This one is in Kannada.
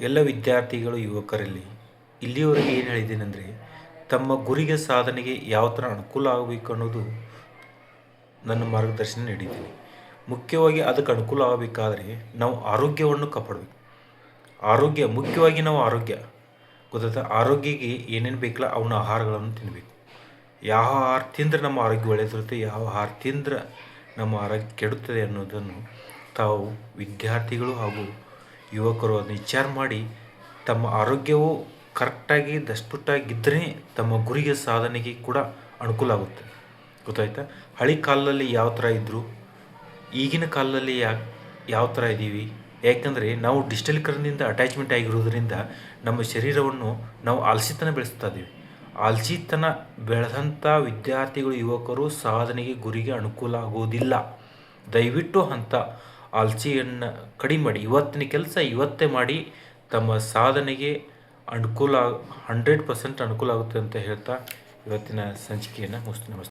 ಎಲ್ಲ ವಿದ್ಯಾರ್ಥಿಗಳು ಯುವಕರಲ್ಲಿ ಇಲ್ಲಿಯವರೆಗೆ ಏನು ಹೇಳಿದ್ದೀನೆಂದರೆ, ತಮ್ಮ ಗುರಿಗೆ ಸಾಧನೆಗೆ ಯಾವ ಥರ ಅನುಕೂಲ ಆಗಬೇಕು ಅನ್ನೋದು ನನ್ನ ಮಾರ್ಗದರ್ಶನ ನೀಡಿದ್ದೀನಿ. ಮುಖ್ಯವಾಗಿ ಅದಕ್ಕೆ ಅನುಕೂಲ ಆಗಬೇಕಾದ್ರೆ ನಾವು ಆರೋಗ್ಯವನ್ನು ಕಾಪಾಡಬೇಕು. ಮುಖ್ಯವಾಗಿ ನಾವು ಆರೋಗ್ಯ ಗೊತ್ತಾಯ್ತಾ. ಆರೋಗ್ಯಕ್ಕೆ ಏನೇನು ಬೇಕಲ್ಲ ಅವನ ಆಹಾರಗಳನ್ನು ತಿನ್ನಬೇಕು. ಯಾವ ಆಹಾರ ತಿಂದರೆ ನಮ್ಮ ಆರೋಗ್ಯ ಒಳ್ಳೆಯದಿರುತ್ತೆ, ಯಾವ ಆಹಾರ ತಿಂದರೆ ನಮ್ಮ ಆರೋಗ್ಯ ಕೆಡುತ್ತದೆ ಅನ್ನೋದನ್ನು ತಾವು ವಿದ್ಯಾರ್ಥಿಗಳು ಹಾಗೂ ಯುವಕರು ಅದನ್ನು ವಿಚಾರ ಮಾಡಿ ತಮ್ಮ ಆರೋಗ್ಯವು ಕರೆಕ್ಟಾಗಿ ದಷ್ಟಪುಟ್ಟಾಗಿದ್ದರೆ ತಮ್ಮ ಗುರಿಗೆ ಸಾಧನೆಗೆ ಕೂಡ ಅನುಕೂಲ ಆಗುತ್ತೆ. ಗೊತ್ತಾಯ್ತಾ. ಹಳೆ ಕಾಲದಲ್ಲಿ ಯಾವ ಥರ ಇದ್ದರು, ಈಗಿನ ಕಾಲದಲ್ಲಿ ಯಾವ ಥರ ಇದ್ದೀವಿ. ಯಾಕಂದರೆ ನಾವು ಡಿಜಿಟಲೀಕರಣದಿಂದ ಅಟ್ಯಾಚ್ಮೆಂಟ್ ಆಗಿರೋದ್ರಿಂದ ನಮ್ಮ ಶರೀರವನ್ನು ನಾವು ಆಲಸಿತನ ಬೆಳೆಸ್ತಾ ಇದ್ದೀವಿ. ಆಲಸಿತನ ಬೆಳೆದಂಥ ವಿದ್ಯಾರ್ಥಿಗಳು ಯುವಕರು ಸಾಧನೆಗೆ ಗುರಿಗೆ ಅನುಕೂಲ ಆಗೋದಿಲ್ಲ. ದಯವಿಟ್ಟು ಅಂಥ ಆಲಸಿಯನ್ನು ಕಡಿಮೆ ಮಾಡಿ, ಇವತ್ತಿನ ಕೆಲಸ ಇವತ್ತೇ ಮಾಡಿ ತಮ್ಮ ಸಾಧನೆಗೆ ಅನುಕೂಲ 100% ಅನುಕೂಲ ಆಗುತ್ತೆ ಅಂತ ಹೇಳ್ತಾ ಇವತ್ತಿನ ಸಂಚಿಕೆಯನ್ನು ಮುಗಿಸ್ತೀನಿ. ನಮಸ್ತೆ.